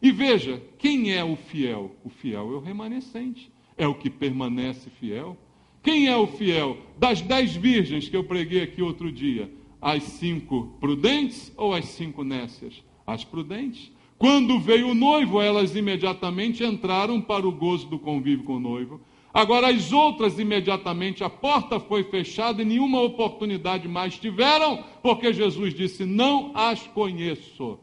E veja, quem é o fiel? O fiel é o remanescente, é o que permanece fiel. Quem é o fiel? Das 10 virgens que eu preguei aqui outro dia, as 5 prudentes ou as 5 nécias? As prudentes. Quando veio o noivo, elas imediatamente entraram para o gozo do convívio com o noivo. Agora as outras, imediatamente, a porta foi fechada e nenhuma oportunidade mais tiveram, porque Jesus disse, não as conheço.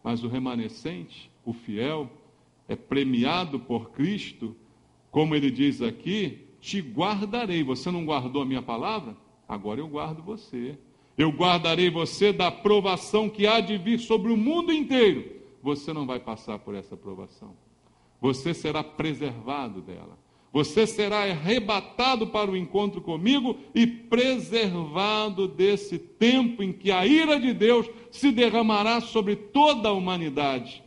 Mas o remanescente, o fiel, é premiado por Cristo, como ele diz aqui, te guardarei. Você não guardou a minha palavra? Agora eu guardo você. Eu guardarei você da provação que há de vir sobre o mundo inteiro. Você não vai passar por essa provação. Você será preservado dela. Você será arrebatado para o encontro comigo e preservado desse tempo em que a ira de Deus se derramará sobre toda a humanidade.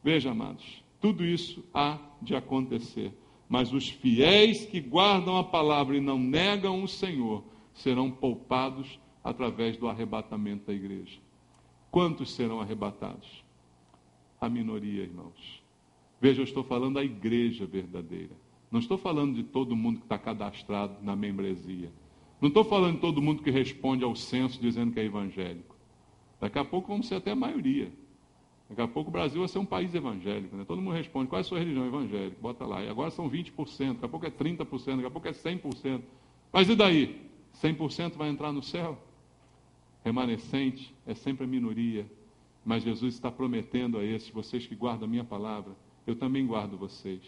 Veja, amados, tudo isso há de acontecer. Mas os fiéis que guardam a palavra e não negam o Senhor serão poupados através do arrebatamento da igreja. Quantos serão arrebatados? A minoria, irmãos. Veja, eu estou falando da igreja verdadeira. Não estou falando de todo mundo que está cadastrado na membresia. Não estou falando de todo mundo que responde ao censo dizendo que é evangélico. Daqui a pouco vamos ser até a maioria. Daqui a pouco o Brasil vai ser um país evangélico, né? Todo mundo responde, qual é a sua religião evangélica? Bota lá. E agora são 20%, daqui a pouco é 30%, daqui a pouco é 100%. Mas e daí? 100% vai entrar no céu? Remanescente é sempre a minoria. Mas Jesus está prometendo a esses, vocês que guardam a minha palavra, eu também guardo vocês.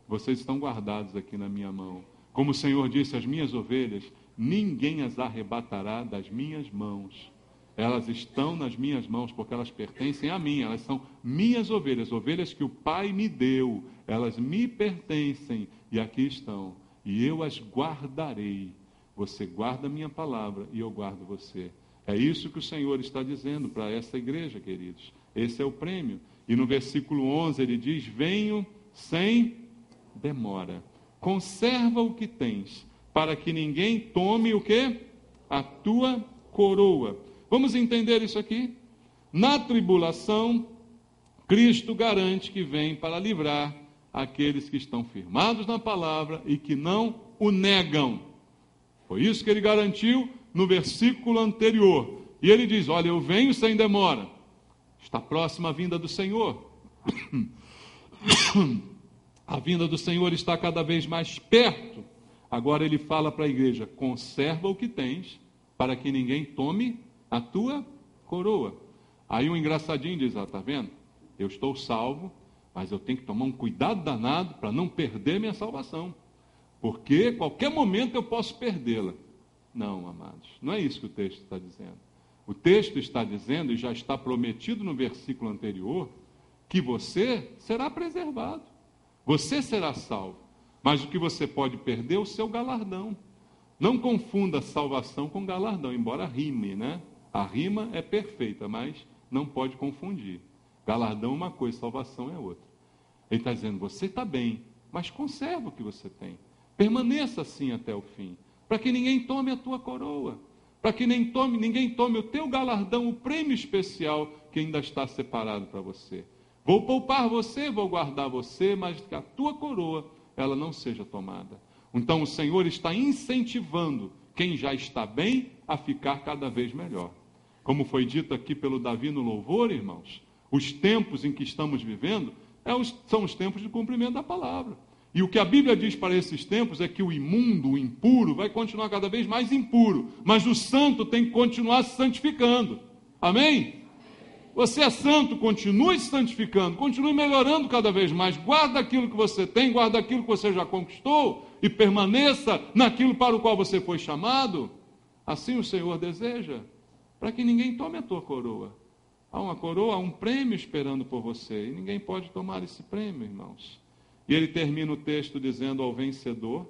Vocês estão guardados aqui na minha mão. Como o Senhor disse, as minhas ovelhas, ninguém as arrebatará das minhas mãos. Elas estão nas minhas mãos porque elas pertencem a mim. Elas são minhas ovelhas, ovelhas que o Pai me deu. Elas me pertencem e aqui estão. E eu as guardarei. Você guarda a minha palavra e eu guardo você. É isso que o Senhor está dizendo para essa igreja, queridos. Esse é o prêmio. E no versículo 11 ele diz, venho sem demora. Conserva o que tens, para que ninguém tome o quê? A tua coroa. Vamos entender isso aqui? Na tribulação, Cristo garante que vem para livrar aqueles que estão firmados na palavra e que não o negam. Foi isso que ele garantiu no versículo anterior. E ele diz, olha, eu venho sem demora. Está próxima a vinda do Senhor. A vinda do Senhor está cada vez mais perto. Agora ele fala para a igreja, conserva o que tens, para que ninguém tome a tua coroa. Aí um engraçadinho diz, está vendo? Eu estou salvo, mas eu tenho que tomar um cuidado danado para não perder minha salvação. Porque qualquer momento eu posso perdê-la. Não, amados, não é isso que o texto está dizendo. O texto está dizendo, e já está prometido no versículo anterior, que você será preservado. Você será salvo, mas o que você pode perder é o seu galardão. Não confunda salvação com galardão, embora rime, né? A rima é perfeita, mas não pode confundir. Galardão é uma coisa, salvação é outra. Ele está dizendo, você está bem, mas conserva o que você tem. Permaneça assim até o fim, para que ninguém tome a tua coroa, para que ninguém tome o teu galardão, o prêmio especial que ainda está separado para você. Vou poupar você, vou guardar você, mas que a tua coroa, ela não seja tomada. Então o Senhor está incentivando quem já está bem a ficar cada vez melhor. Como foi dito aqui pelo Davi no louvor, irmãos, os tempos em que estamos vivendo são os tempos de cumprimento da palavra. E o que a Bíblia diz para esses tempos é que o imundo, o impuro, vai continuar cada vez mais impuro, mas o santo tem que continuar se santificando. Amém? Você é santo, continue se santificando, continue melhorando cada vez mais, guarda aquilo que você tem, guarda aquilo que você já conquistou e permaneça naquilo para o qual você foi chamado. Assim o Senhor deseja, para que ninguém tome a tua coroa. Há uma coroa, há um prêmio esperando por você, e ninguém pode tomar esse prêmio, irmãos. E ele termina o texto dizendo ao vencedor,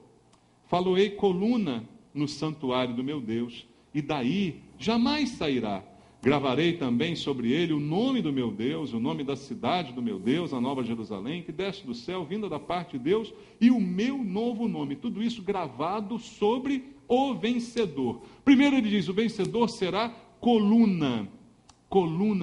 faloei coluna no santuário do meu Deus, e daí jamais sairá. Gravarei também sobre ele o nome do meu Deus, o nome da cidade do meu Deus, a Nova Jerusalém, que desce do céu, vinda da parte de Deus, e o meu novo nome. Tudo isso gravado sobre o vencedor. Primeiro ele diz, o vencedor será coluna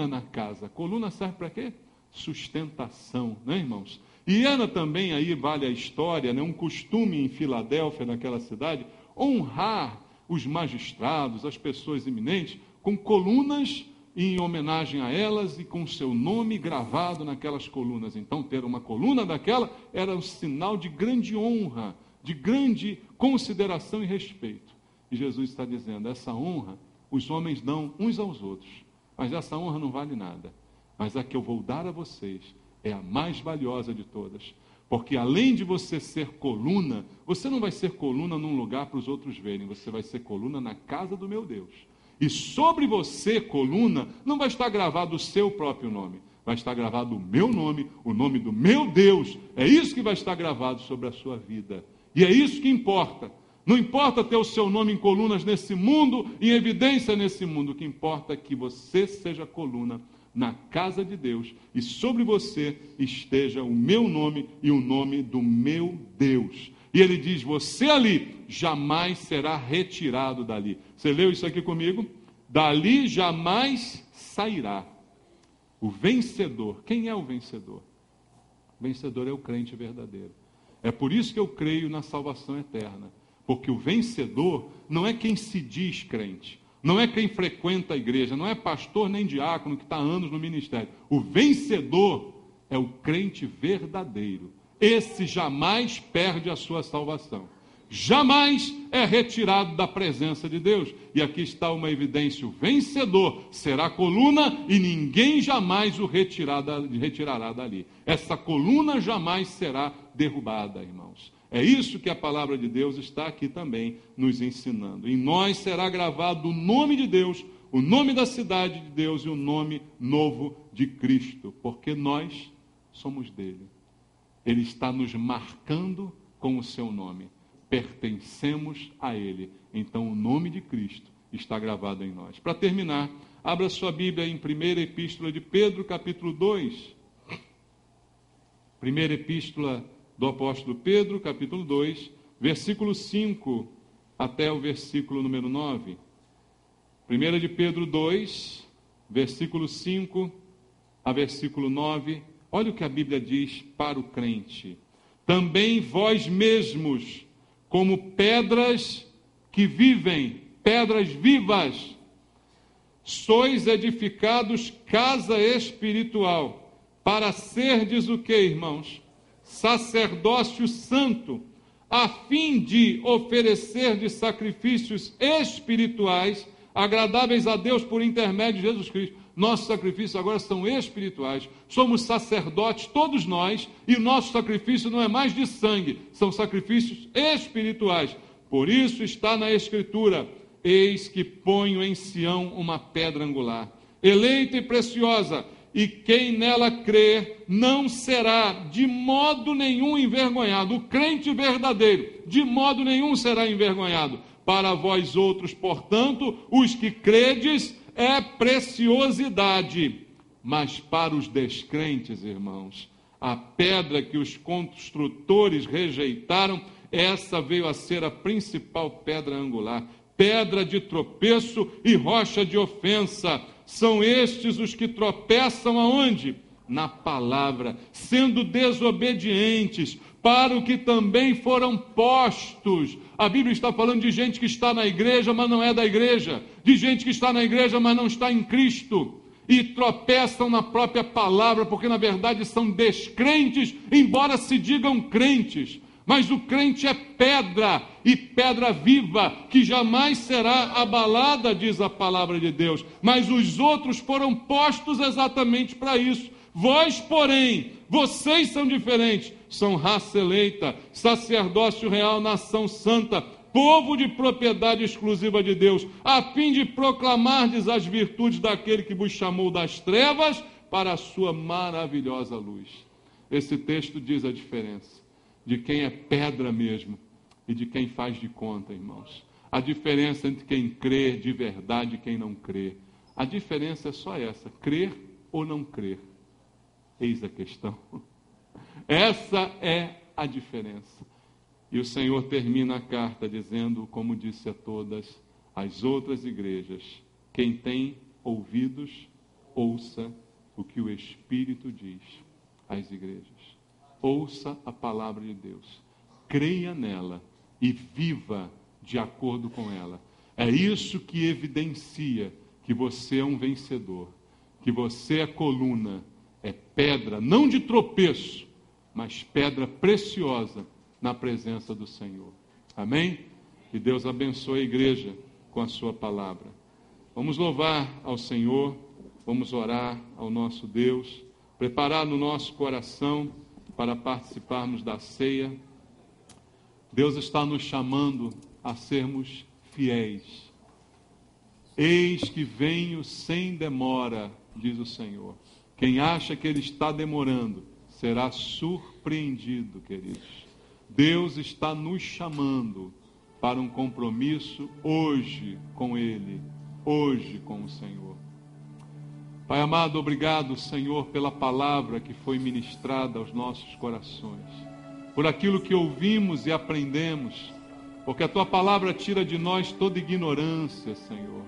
na casa. Coluna serve para quê? Sustentação, né, irmãos? E era também, aí vale a história, né, um costume em Filadélfia, naquela cidade, honrar os magistrados, as pessoas eminentes, com colunas em homenagem a elas e com seu nome gravado naquelas colunas. Então, ter uma coluna daquela era um sinal de grande honra, de grande consideração e respeito. E Jesus está dizendo, essa honra os homens dão uns aos outros, mas essa honra não vale nada. Mas a que eu vou dar a vocês é a mais valiosa de todas. Porque além de você ser coluna, você não vai ser coluna num lugar para os outros verem, você vai ser coluna na casa do meu Deus. E sobre você, coluna, não vai estar gravado o seu próprio nome, vai estar gravado o meu nome, o nome do meu Deus. É isso que vai estar gravado sobre a sua vida. E é isso que importa. Não importa ter o seu nome em colunas nesse mundo, em evidência nesse mundo. O que importa é que você seja coluna na casa de Deus e sobre você esteja o meu nome e o nome do meu Deus. E ele diz, você ali jamais será retirado dali. Você leu isso aqui comigo? Dali jamais sairá. O vencedor. Quem é o vencedor? O vencedor é o crente verdadeiro. É por isso que eu creio na salvação eterna. Porque o vencedor não é quem se diz crente. Não é quem frequenta a igreja. Não é pastor nem diácono que está há anos no ministério. O vencedor é o crente verdadeiro. Esse jamais perde a sua salvação. Jamais é retirado da presença de Deus. E aqui está uma evidência: o vencedor será coluna e ninguém jamais o retirará dali. Essa coluna jamais será derrubada, irmãos. É isso que a palavra de Deus está aqui também nos ensinando. Em nós será gravado o nome de Deus, o nome da cidade de Deus e o nome novo de Cristo, porque nós somos dele. Ele está nos marcando com o seu nome. Pertencemos a ele. Então o nome de Cristo está gravado em nós. Para terminar, abra sua Bíblia em 1ª Epístola de Pedro, capítulo 2. 1ª Epístola do apóstolo Pedro, capítulo 2, versículo 5 até o versículo número 9. 1 de Pedro 2, versículo 5 a versículo 9. Olha o que a Bíblia diz para o crente. Também vós mesmos, como pedras que vivem, pedras vivas, sois edificados casa espiritual, para serdes o que, irmãos? Sacerdócio santo, a fim de oferecer de sacrifícios espirituais, agradáveis a Deus por intermédio de Jesus Cristo. Nossos sacrifícios agora são espirituais. Somos sacerdotes, todos nós, e o nosso sacrifício não é mais de sangue, são sacrifícios espirituais. Por isso está na Escritura: eis que ponho em Sião uma pedra angular, eleita e preciosa, e quem nela crer não será de modo nenhum envergonhado. O crente verdadeiro, de modo nenhum será envergonhado. Para vós outros, portanto, os que credes, é preciosidade, Mas para os descrentes, irmãos, a pedra que os construtores rejeitaram, essa veio a ser a principal pedra angular. Pedra de tropeço e rocha de ofensa. São estes os que tropeçam aonde? Na palavra, sendo desobedientes, para o que também foram postos. A Bíblia está falando de gente que está na igreja, mas não é da igreja. De gente que está na igreja, mas não está em Cristo. E tropeçam na própria palavra, porque na verdade são descrentes, embora se digam crentes. Mas o crente é pedra, e pedra viva, que jamais será abalada, diz a palavra de Deus. Mas os outros foram postos exatamente para isso. Vós, porém, vocês são diferentes, são raça eleita, sacerdócio real, nação santa, povo de propriedade exclusiva de Deus, a fim de proclamardes as virtudes daquele que vos chamou das trevas para a sua maravilhosa luz. Esse texto diz a diferença de quem é pedra mesmo e de quem faz de conta, irmãos. A diferença entre quem crê de verdade e quem não crê. A diferença é só essa, crer ou não crer. Eis a questão. Essa é a diferença. E o Senhor termina a carta dizendo, como disse a todas as outras igrejas, quem tem ouvidos, ouça o que o Espírito diz às igrejas. Ouça a palavra de Deus, creia nela e viva de acordo com ela. É isso que evidencia que você é um vencedor, que você é coluna, é pedra, não de tropeço, mas pedra preciosa na presença do Senhor. Amém? Que Deus abençoe a igreja com a sua palavra. Vamos louvar ao Senhor, vamos orar ao nosso Deus, preparar no nosso coração para participarmos da ceia. Deus está nos chamando a sermos fiéis. Eis que venho sem demora, diz o Senhor. Quem acha que Ele está demorando, será surpreendido, queridos. Deus está nos chamando para um compromisso hoje com Ele, hoje com o Senhor. Pai amado, obrigado, Senhor, pela palavra que foi ministrada aos nossos corações, por aquilo que ouvimos e aprendemos, porque a Tua palavra tira de nós toda ignorância, Senhor.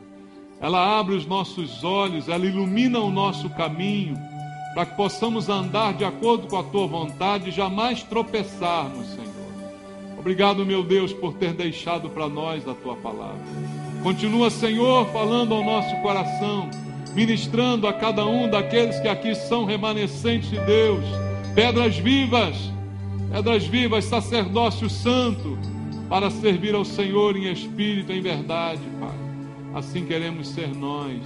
Ela abre os nossos olhos, ela ilumina o nosso caminho, para que possamos andar de acordo com a Tua vontade e jamais tropeçarmos, Senhor. Obrigado, meu Deus, por ter deixado para nós a Tua palavra. Continua, Senhor, falando ao nosso coração, ministrando a cada um daqueles que aqui são remanescentes de Deus, pedras vivas, sacerdócio santo, para servir ao Senhor em espírito e em verdade, Pai. Assim queremos ser nós.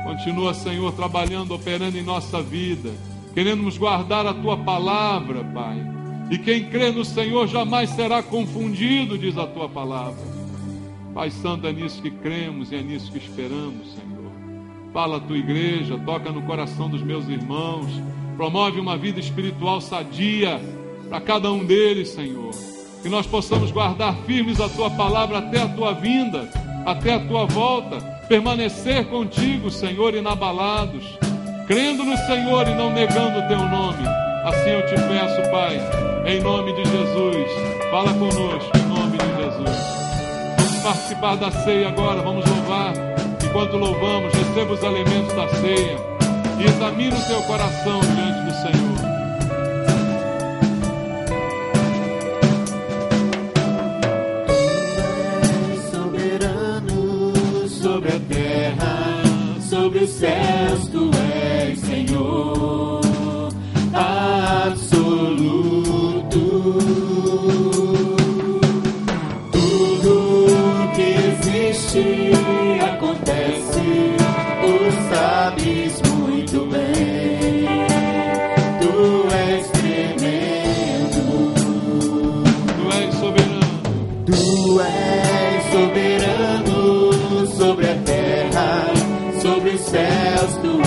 Continua, Senhor, trabalhando, operando em nossa vida. Queremos guardar a Tua palavra, Pai. E quem crê no Senhor jamais será confundido, diz a Tua palavra. Pai Santo, é nisso que cremos e é nisso que esperamos, Senhor. Fala a Tua igreja, toca no coração dos meus irmãos. Promove uma vida espiritual sadia para cada um deles, Senhor. Que nós possamos guardar firmes a Tua palavra até a Tua vinda, até a Tua volta, permanecer contigo, Senhor, inabalados, crendo no Senhor e não negando o Teu nome. Assim eu te peço, Pai, em nome de Jesus. Fala conosco, em nome de Jesus. Vamos participar da ceia agora, vamos louvar. Enquanto louvamos, receba os alimentos da ceia e examine o teu coração diante do Senhor. Sobre a terra, sobre os céus, Tu és Senhor absoluto. Tudo que existe acontece, Tu sabes muito bem. Tu és tremendo. Tu és soberano. Tu és soberano. Sobre a terra, sobre os céus, Tu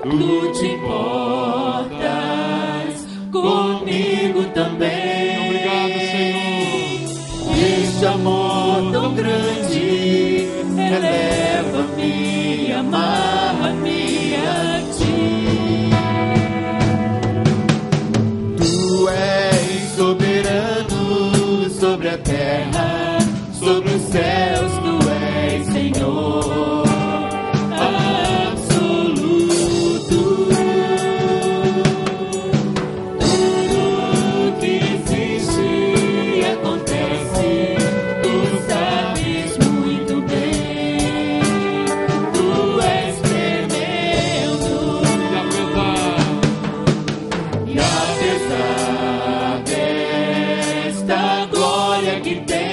Tu te importas comigo também. Obrigado, Senhor. Este amor tão grande eleva-me, amarra-me a ti. Tu és soberano sobre a terra, sobre os céus, tu és Senhor absoluto. Tudo que existe e acontece, tu sabes muito bem. Tu és tremendo. E apesar desta glória que tem,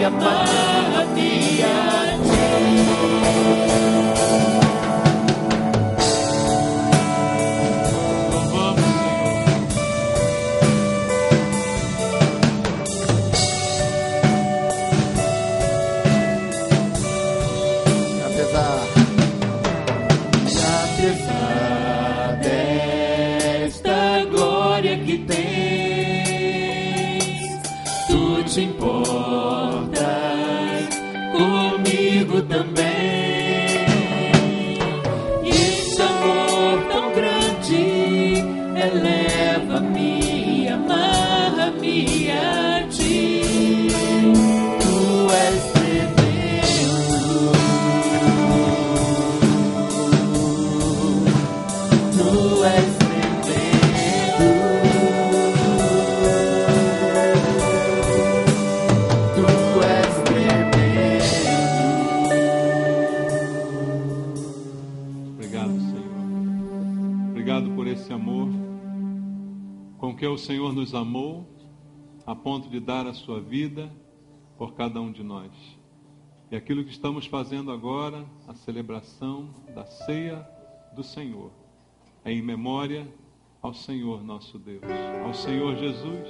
amarra-me a ti. Louvamos, Apesar desta glória que tens, tu te importas comigo também. E esse amor tão grande eleva-me, amarra-me a ti. Tu és tremendo. Tu és tremendo. Tu és tremendo. Obrigado, Senhor. Obrigado por esse amor com que o Senhor nos amou a ponto de dar a sua vida por cada um de nós. E aquilo que estamos fazendo agora, a celebração da ceia do Senhor, é em memória ao Senhor nosso Deus, ao Senhor Jesus,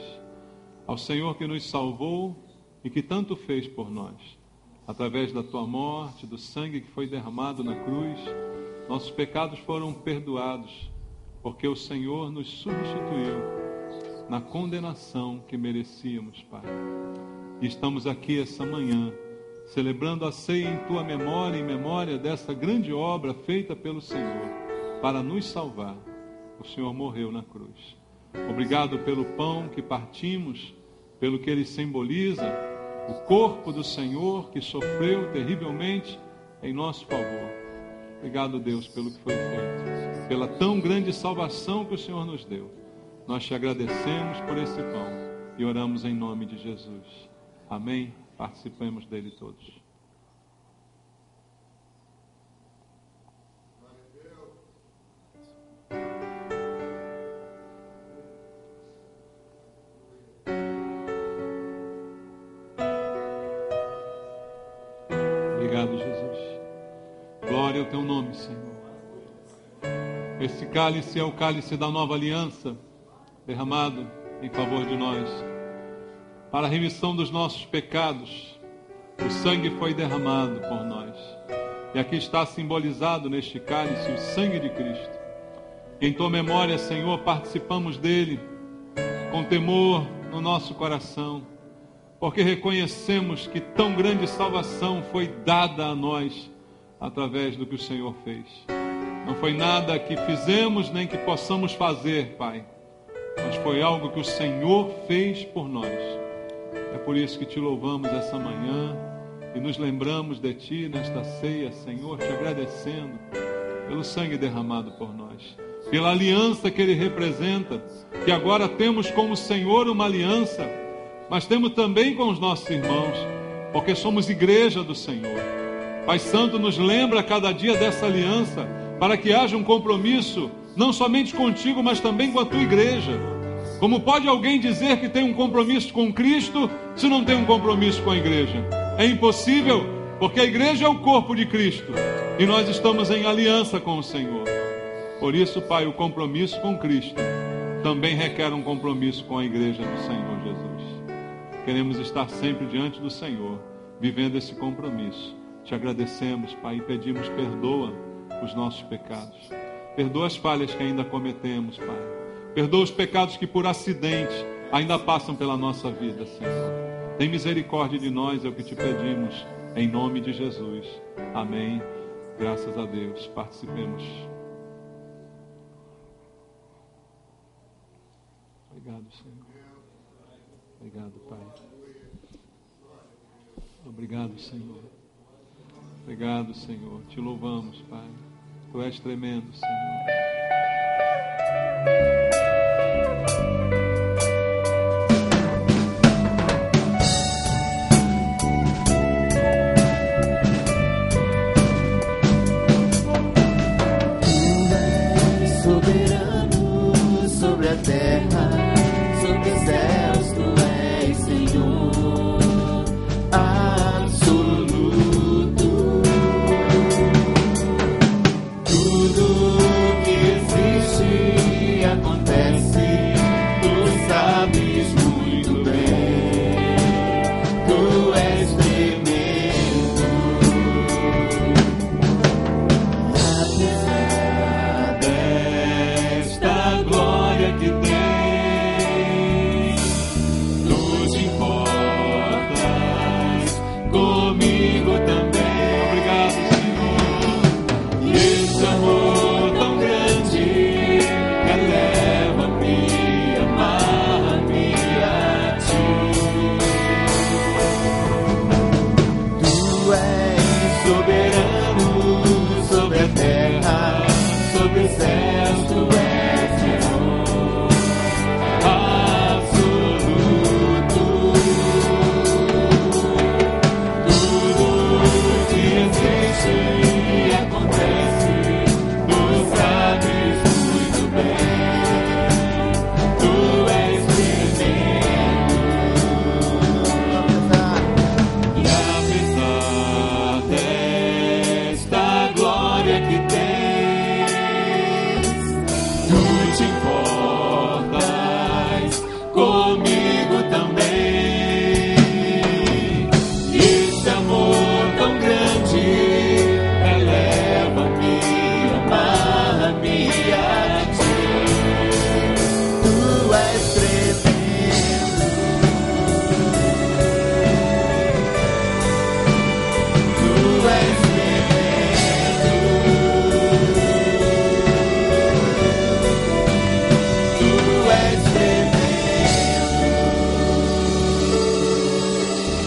ao Senhor que nos salvou e que tanto fez por nós. Através da tua morte, do sangue que foi derramado na cruz, nossos pecados foram perdoados, porque o Senhor nos substituiu na condenação que merecíamos, Pai. E estamos aqui essa manhã, celebrando a ceia em tua memória, em memória dessa grande obra feita pelo Senhor, para nos salvar. O Senhor morreu na cruz. Obrigado pelo pão que partimos, pelo que ele simboliza, o corpo do Senhor que sofreu terrivelmente em nosso favor. Obrigado, Deus, pelo que foi feito, pela tão grande salvação que o Senhor nos deu. Nós te agradecemos por esse pão e oramos em nome de Jesus. Amém? Participemos dele todos. Obrigado, Jesus. Glória ao teu nome, Senhor. Esse cálice é o cálice da nova aliança, derramado em favor de nós, para a remissão dos nossos pecados. O sangue foi derramado por nós. E aqui está simbolizado neste cálice o sangue de Cristo. Em tua memória, Senhor, participamos dele com temor no nosso coração, porque reconhecemos que tão grande salvação foi dada a nós através do que o Senhor fez. Não foi nada que fizemos nem que possamos fazer, Pai, mas foi algo que o Senhor fez por nós. É por isso que te louvamos essa manhã e nos lembramos de Ti nesta ceia, Senhor, te agradecendo pelo sangue derramado por nós, pela aliança que Ele representa, que agora temos com o Senhor uma aliança, mas temos também com os nossos irmãos, porque somos igreja do Senhor. Pai Santo, nos lembra cada dia dessa aliança, para que haja um compromisso, não somente contigo, mas também com a tua igreja. Como pode alguém dizer que tem um compromisso com Cristo, se não tem um compromisso com a igreja? É impossível, porque a igreja é o corpo de Cristo, e nós estamos em aliança com o Senhor. Por isso, Pai, o compromisso com Cristo também requer um compromisso com a igreja do Senhor Jesus. Queremos estar sempre diante do Senhor, vivendo esse compromisso. Te agradecemos, Pai, e pedimos perdoa os nossos pecados. Perdoa as falhas que ainda cometemos, Pai. Perdoa os pecados que por acidente ainda passam pela nossa vida, Senhor. Tem misericórdia de nós, é o que te pedimos, em nome de Jesus. Amém. Graças a Deus. Participemos. Obrigado, Senhor. Obrigado, Pai. Obrigado, Senhor. Obrigado, Senhor. Te louvamos, Pai. Tu és tremendo, Senhor.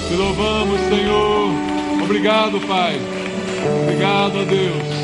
Te louvamos, Senhor. Obrigado, Pai. Obrigado a Deus.